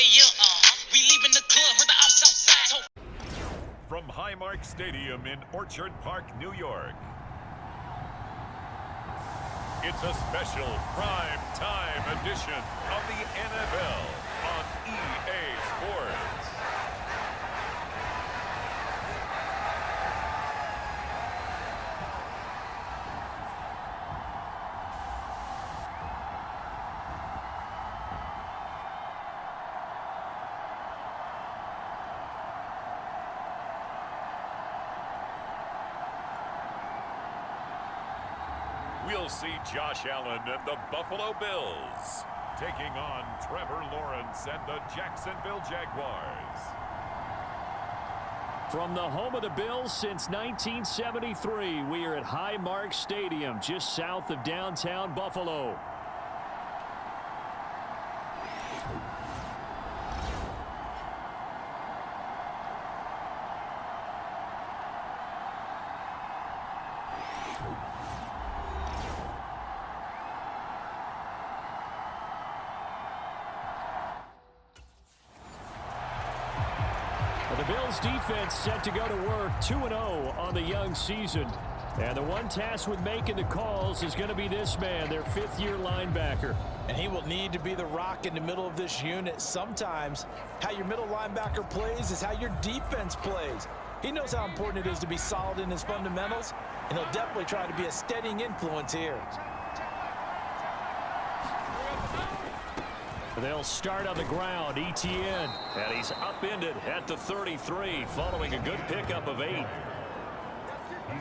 We leaving the club, heard the ops outside. From Highmark Stadium in Orchard Park, New York, it's a special prime time edition of the NFL on EA Sports. We'll see Josh Allen and the Buffalo Bills taking on Trevor Lawrence and the Jacksonville Jaguars. From the home of the Bills since 1973, we are at Highmark Stadium, just south of downtown Buffalo. The Bills defense set to go to work 2-0 on the young season. And the one tasked with making the calls is going to be this man, their fifth-year linebacker. And he will need to be the rock in the middle of this unit. Sometimes how your middle linebacker plays is how your defense plays. He knows how important it is to be solid in his fundamentals, and he'll definitely try to be a steadying influence here. They'll start on the ground, Etienne, and he's upended at the 33 following a good pickup of 8.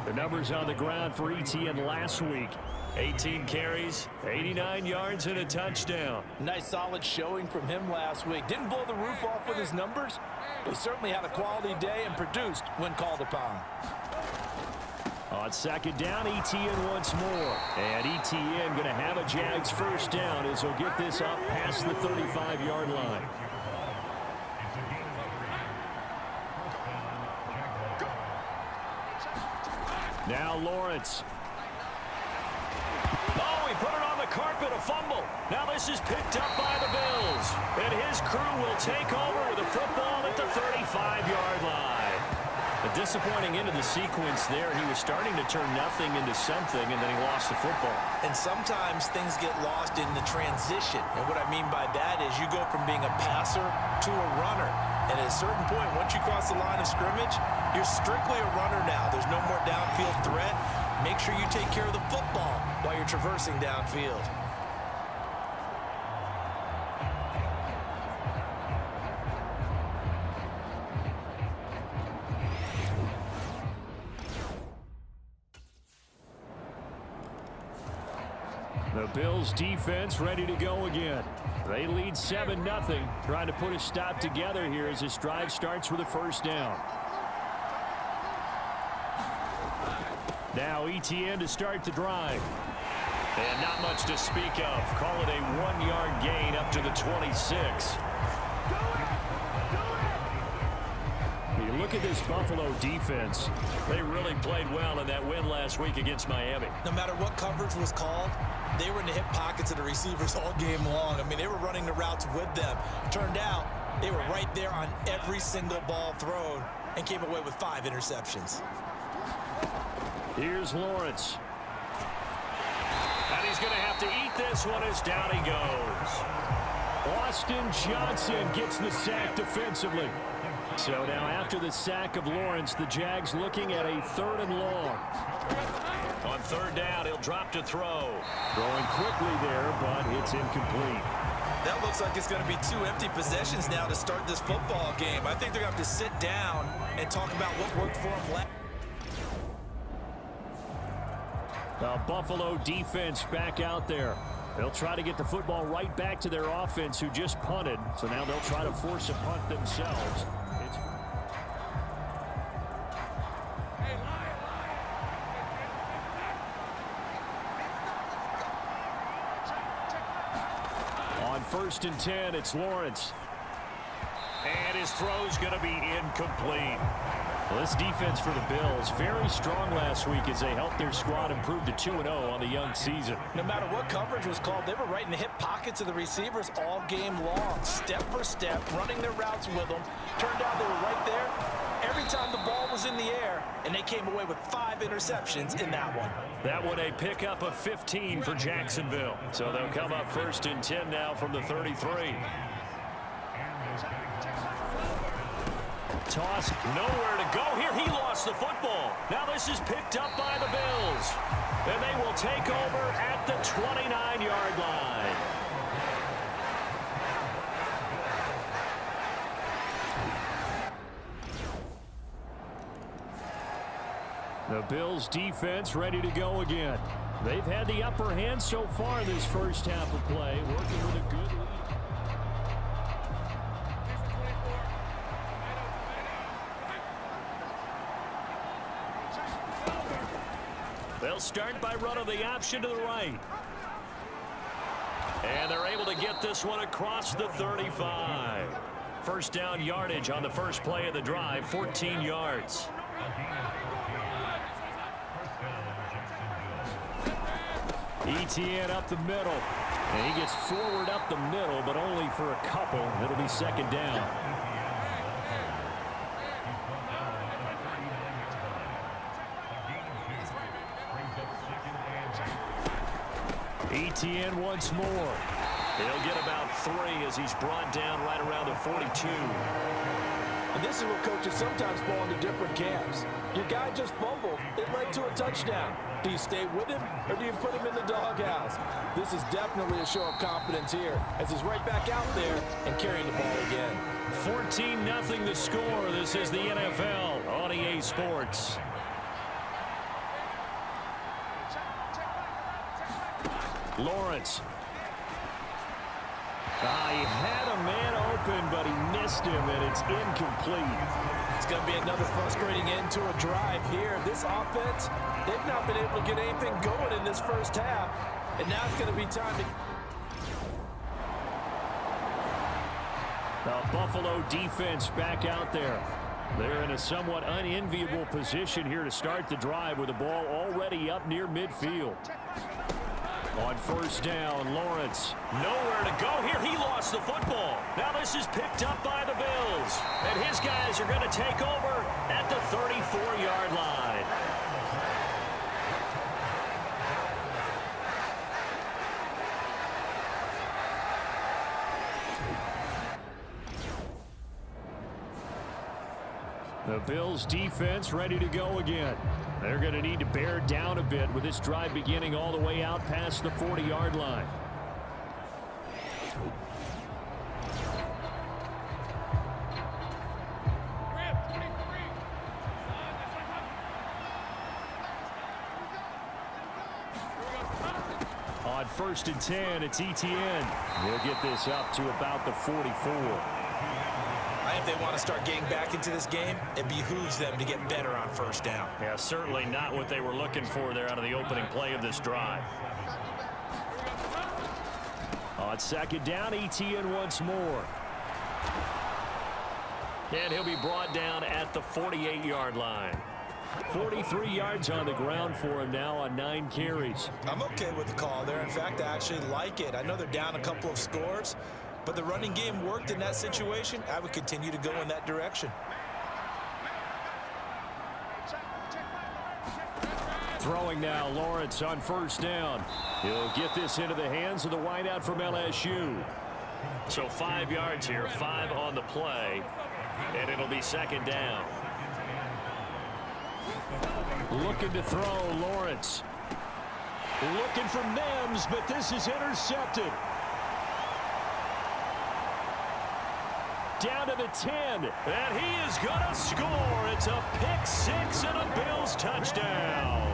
The numbers on the ground for Etienne last week: 18 carries, 89 yards, and a touchdown. Nice solid showing from him last week. Didn't blow the roof off with his numbers, but he certainly had a quality day and produced when called upon. On second down, Etienne once more. And Etienne going to have a Jags first down as he'll get this up past the 35-yard line. Now Lawrence. Oh, he put it on the carpet, a fumble. Now this is picked up by the Bills. And his crew will take over with a football at the 35-yard line. A disappointing end of the sequence there. He was starting to turn nothing into something, and then he lost the football. And sometimes things get lost in the transition. And what I mean by that is you go from being a passer to a runner. And at a certain point, once you cross the line of scrimmage, you're strictly a runner now. There's no more downfield threat. Make sure you take care of the football while you're traversing downfield. The Bills defense ready to go again. They lead 7-0, trying to put a stop together here as this drive starts with a first down. Now Etienne to start the drive. And not much to speak of. Call it a 1-yard gain up to the 26. You look at this Buffalo defense. They really played well in that win last week against Miami. No matter what coverage was called, they were in the hip pockets of the receivers all game long. I mean, they were running the routes with them. Turned out, they were right there on every single ball thrown and came away with 5 interceptions. Here's Lawrence. And he's going to have to eat this one as down he goes. Austin Johnson gets the sack defensively. So now after the sack of Lawrence, the Jags looking at a 3rd and long. On third down, he'll drop to throw. Throwing quickly there, but it's incomplete. That looks like it's going to be 2 empty possessions now to start this football game. I think they're going to have to sit down and talk about what worked for them last. The Buffalo defense back out there. They'll try to get the football right back to their offense, who just punted. So now they'll try to force a punt themselves. On 1st and 10, it's Lawrence. And his throw's going to be incomplete. Well, this defense for the Bills, very strong last week as they helped their squad improve to 2-0 on the young season. No matter what coverage was called, they were right in the hip pockets of the receivers all game long, step for step, running their routes with them. Turned out they were right there every time the ball was in the air, and they came away with 5 interceptions in that one. That one a pickup of 15 for Jacksonville. So they'll come up 1st and 10 now from the 33. Toss, nowhere to go here. He lost the football. Now this is picked up by the Bills. And they will take over at the 29-yard line. The Bills defense ready to go again. They've had the upper hand so far in this first half of play, working with a good lead. They'll start by running the option to the right. And they're able to get this one across the 35. First down yardage on the first play of the drive, 14 yards. Etienne up the middle. And he gets forward up the middle, but only for a couple. It'll be second down. Etienne once more. He'll get about 3 as he's brought down right around the 42. And this is where coaches sometimes fall into different camps. Your guy just fumbled. It led to a touchdown. Do you stay with him, or do you put him in the doghouse? This is definitely a show of confidence here, as he's right back out there and carrying the ball again. 14-0 the score. This is the NFL on EA Sports. Lawrence. He had a man open, but he missed him, and it's incomplete. It's going to be another frustrating end to a drive here. This offense, they've not been able to get anything going in this first half, and now it's going to be time to... The Buffalo defense back out there. They're in a somewhat unenviable position here to start the drive with the ball already up near midfield. On first down, Lawrence. Nowhere to go here. He lost the football. Now this is picked up by the Bills. And his guys are going to take over at the 34-yard line. The Bills defense ready to go again. They're going to need to bear down a bit with this drive beginning all the way out past the 40-yard line. On 1st and 10, it's Etienne. He'll get this up to about the 44. If they want to start getting back into this game, it behooves them to get better on first down. Yeah, certainly not what they were looking for there out of the opening play of this drive. On second down, Etienne once more. And he'll be brought down at the 48-yard line. 43 yards on the ground for him now on 9 carries. I'm okay with the call there. In fact, I actually like it. I know they're down a couple of scores, but the running game worked in that situation. I would continue to go in that direction. Throwing now, Lawrence on first down. He'll get this into the hands of the wideout from LSU. So 5 yards here, 5 on the play, and it'll be second down. Looking to throw, Lawrence. Looking for Mims, but this is intercepted. Down to the 10, and he is going to score. It's a pick-6 and a Bills touchdown.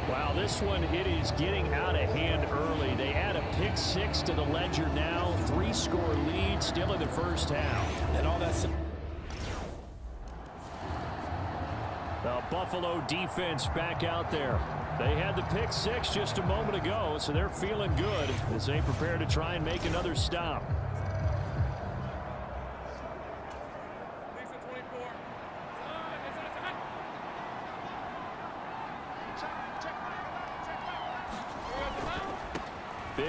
Wow, this one, it is getting out of hand early. They add a pick-6 to the ledger now. 3-score lead still in the first half. And all that's... The Buffalo defense back out there. They had the pick-6 just a moment ago, so they're feeling good as they prepare to try and make another stop.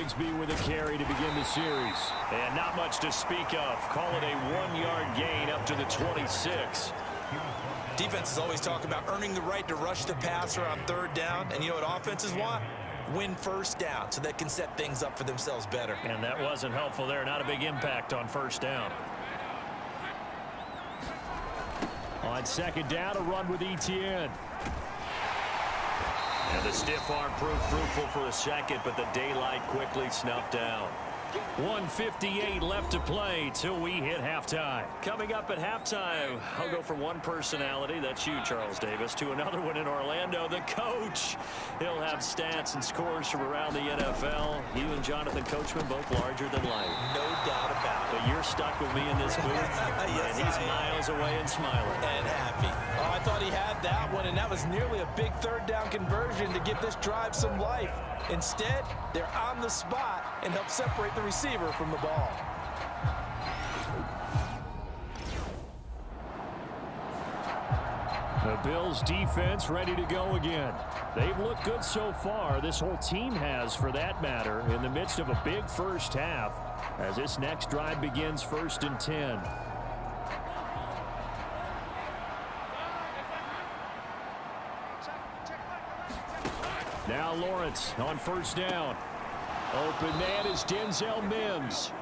Bigsby with a carry to begin the series. And not much to speak of. Call it a 1-yard gain up to the 26. Defenses always talk about earning the right to rush the passer on third down. And you know what offenses want? Win first down so they can set things up for themselves better. And that wasn't helpful there. Not a big impact on first down. On second down, a run with Etienne. And the stiff arm proved fruitful for a second, but the daylight quickly snuffed out. 1:58 left to play till we hit halftime. Coming up at halftime, I'll go from one personality, that's you, Charles Davis, to another one in Orlando, the coach. He'll have stats and scores from around the NFL. You and Jonathan Coachman both larger than life. No doubt about it. But you're stuck with me in this booth, Yes, and he's miles away and smiling. And happy. Oh, I thought he had that one, and that was nearly a big third down conversion to give this drive some life. Instead, they're on the spot and help separate the receiver from the ball. The Bills defense ready to go again. They've looked good so far. This whole team has, for that matter, in the midst of a big first half as this next drive begins 1st and 10. Now Lawrence on first down. Open man is Denzel Mims.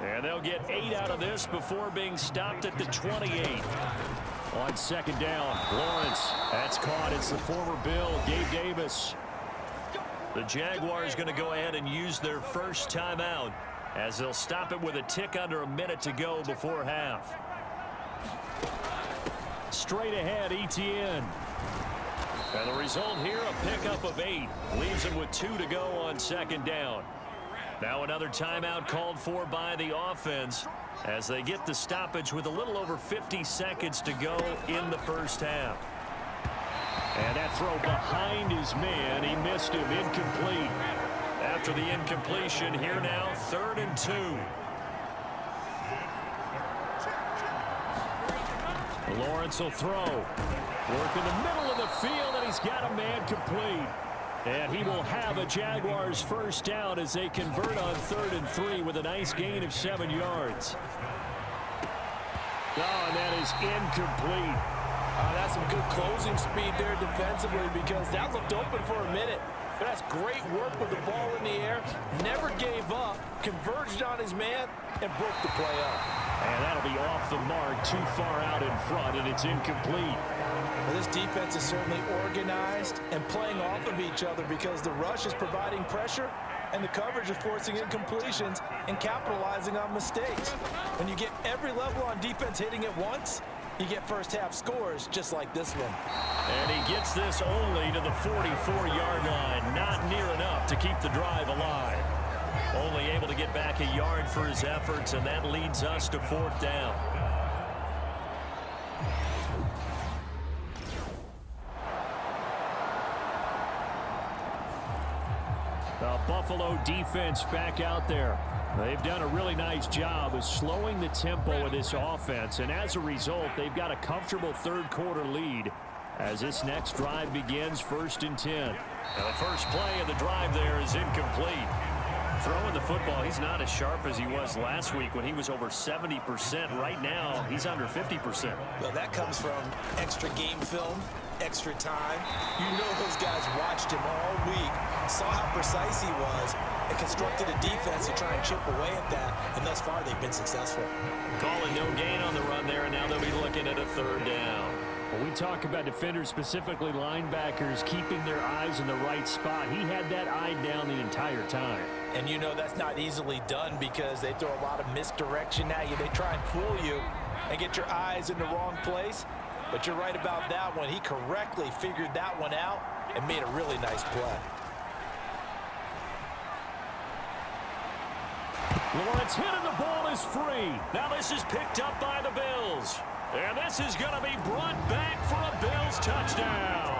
And they'll get 8 out of this before being stopped at the 28. On second down, Lawrence. That's caught. It's the former Bill, Gabe Davis. The Jaguars going to go ahead and use their first timeout as they'll stop it with a tick under a minute to go before half. Straight ahead, Etienne. And the result here, a pickup of 8. Leaves him with 2 to go on second down. Now another timeout called for by the offense as they get the stoppage with a little over 50 seconds to go in the first half. And that throw behind his man. He missed him. Incomplete. After the incompletion, here now, 3rd and 2. Lawrence will throw. Work in the middle of the field, and he's got a man complete. And he will have a Jaguars first down as they convert on 3rd and 3 with a nice gain of 7 yards. Oh, and that is incomplete. That's some good closing speed there defensively because that looked open for a minute. But that's great work with the ball in the air. Never gave up, converged on his man, and broke the play up. And that'll be off the mark, too far out in front, and it's incomplete. Well, this defense is certainly organized and playing off of each other because the rush is providing pressure and the coverage is forcing incompletions and capitalizing on mistakes. When you get every level on defense hitting at once, you get first half scores just like this one. And he gets this only to the 44-yard line. Not near enough to keep the drive alive. Only able to get back a yard for his efforts, and that leads us to 4th down. The Buffalo defense back out there. They've done a really nice job of slowing the tempo of this offense, and as a result, they've got a comfortable third-quarter lead as this next drive begins 1st and 10. Now, the first play of the drive there is incomplete. Throwing the football, he's not as sharp as he was last week when he was over 70%. Right now, he's under 50%. Well, that comes from extra game film, extra time. You know those guys watched him all week, saw how precise he was, and constructed a defense to try and chip away at that, and thus far they've been successful. Calling no gain on the run there, and now they'll be looking at a 3rd down. When we talk about defenders, specifically linebackers, keeping their eyes in the right spot, he had that eye down the entire time. And you know that's not easily done because they throw a lot of misdirection at you. They try and fool you and get your eyes in the wrong place. But you're right about that one. He correctly figured that one out and made a really nice play. Lawrence hit and the ball is free. Now this is picked up by the Bills. And this is going to be brought back for a Bills touchdown.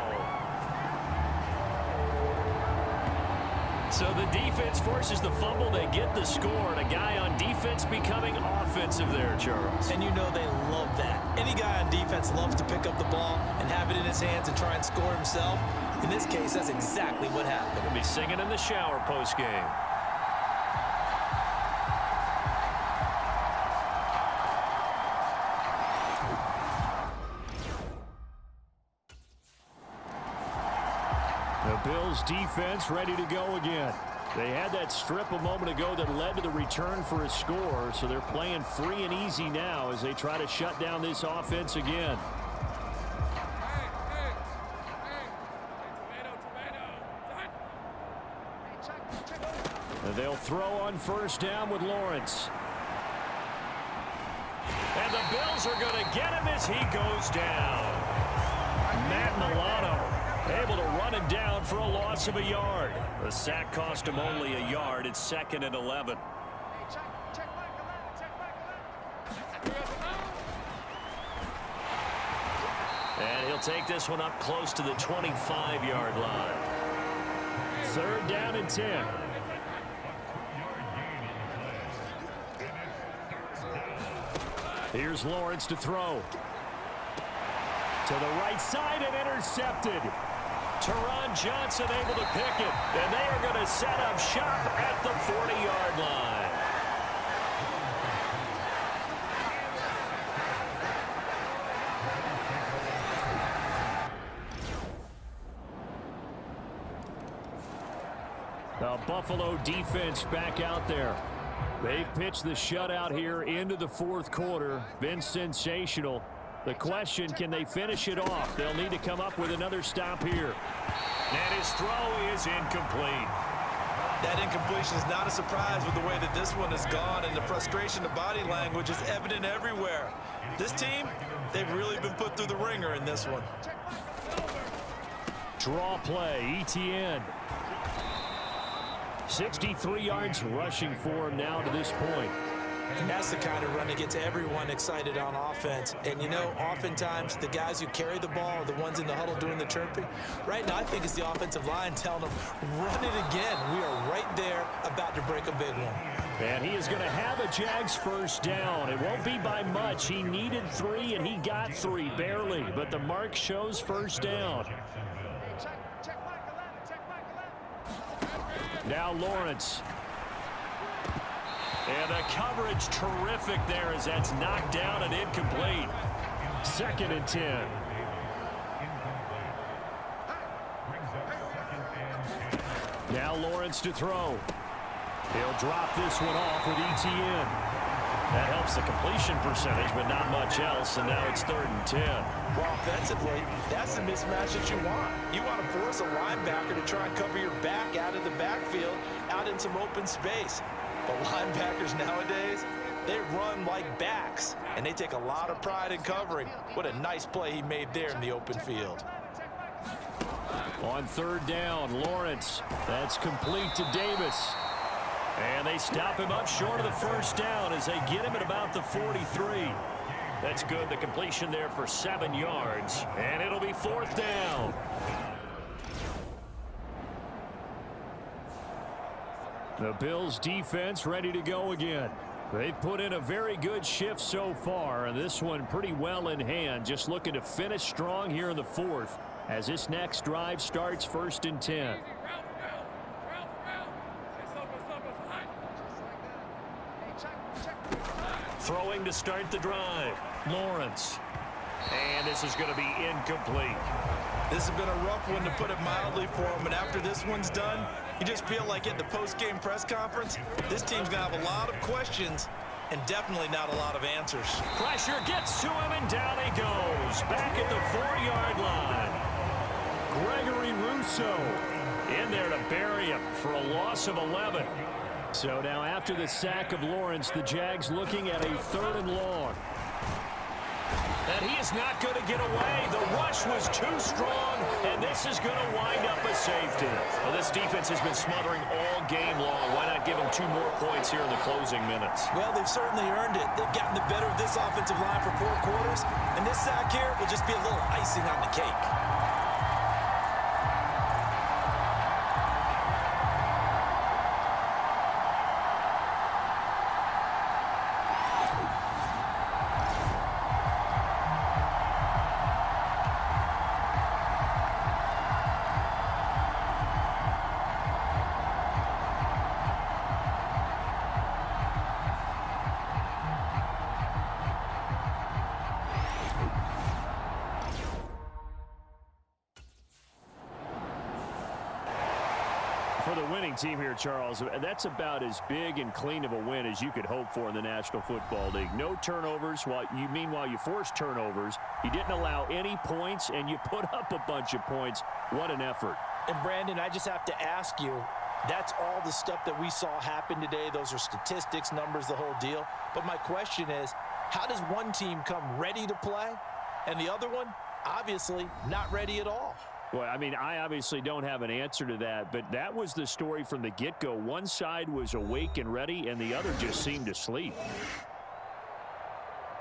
So the defense forces the fumble. They get the score. And a guy on defense becoming offensive there, Charles. And you know they love that. Any guy on defense loves to pick up the ball and have it in his hands and try and score himself. In this case, that's exactly what happened. He'll be singing in the shower post-game. Bills defense ready to go again. They had that strip a moment ago that led to the return for a score, so they're playing free and easy now as they try to shut down this offense again. And they'll throw on first down with Lawrence. And the Bills are going to get him as he goes down. Matt Milano able to run him down for a loss of a yard. The sack cost him only a yard. It's 2nd and 11. And he'll take this one up close to the 25-yard line. 3rd down and 10. Here's Lawrence to throw. To the right side and intercepted. Teron Johnson able to pick it. And they are going to set up shop at the 40-yard line. The Buffalo defense back out there. They've pitched the shutout here into the 4th quarter. Been sensational. The question, can they finish it off? They'll need to come up with another stop here. And his throw is incomplete. That incompletion is not a surprise with the way that this one has gone, and the frustration, the body language is evident everywhere. This team, they've really been put through the ringer in this one. Draw play, Etienne. 63 yards rushing for him now to this point. And that's the kind of run that gets everyone excited on offense. And, you know, oftentimes the guys who carry the ball are the ones in the huddle doing the chirping. Right now, I think it's the offensive line telling them, run it again. We are right there about to break a big one. And he is going to have a Jags first down. It won't be by much. He needed 3, and he got 3, barely. But the mark shows first down. Now Lawrence. And the coverage terrific there as that's knocked down and incomplete. 2nd and 10. Now Lawrence to throw. He'll drop this one off with Etienne. That helps the completion percentage, but not much else, and now it's 3rd and 10. Well, offensively, that's the mismatch that you want. You want to force a linebacker to try and cover your back out of the backfield, out in some open space. But linebackers nowadays, they run like backs, and they take a lot of pride in covering. What a nice play he made there in the open field. On 3rd down, Lawrence. That's complete to Davis. And they stop him up short of the first down as they get him at about the 43. That's good. The completion there for 7 yards. And it'll be 4th down. The Bills defense ready to go again. They've put in a very good shift so far, and this one pretty well in hand. Just looking to finish strong here in the 4th as this next drive starts 1st and 10. Throwing to start the drive. Lawrence. And this is going to be incomplete. This has been a rough one, to put it mildly, for him. And after this one's done, you just feel like at the post-game press conference, this team's going to have a lot of questions and definitely not a lot of answers. Pressure gets to him, and down he goes. Back at the 4-yard line. Gregory Rousseau in there to bury him for a loss of 11. So now after the sack of Lawrence, the Jags looking at a 3rd and long. And he is not going to get away. The rush was too strong, and this is going to wind up a safety. Well, this defense has been smothering all game long. Why not give them 2 more points here in the closing minutes? Well, they've certainly earned it. They've gotten the better of this offensive line for 4 quarters, and this sack here will just be a little icing on the cake. for the winning team here, Charles, that's about as big and clean of a win as you could hope for in the National Football League. No turnovers. Meanwhile, you forced turnovers. You didn't allow any points, and you put up a bunch of points. What an effort. And, Brandon, I just have to ask you, that's all the stuff that we saw happen today. Those are statistics, numbers, the whole deal. But my question is, how does one team come ready to play, and the other one, obviously, not ready at all? Well, I mean, I obviously don't have an answer to that, but that was the story from the get-go. One side was awake and ready, and the other just seemed to sleep.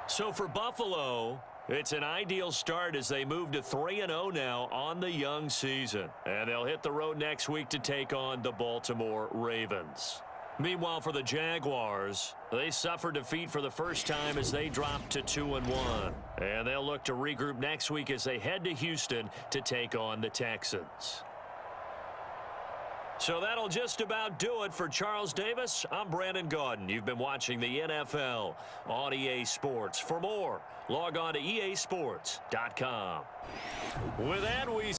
So for Buffalo, it's an ideal start as they move to 3-0 now on the young season. And they'll hit the road next week to take on the Baltimore Ravens. Meanwhile, for the Jaguars, they suffered defeat for the first time as they dropped to 2-1. And they'll look to regroup next week as they head to Houston to take on the Texans. So that'll just about do it for Charles Davis. I'm Brandon Gaudin. You've been watching the NFL on EA Sports. For more, log on to easports.com. With that, we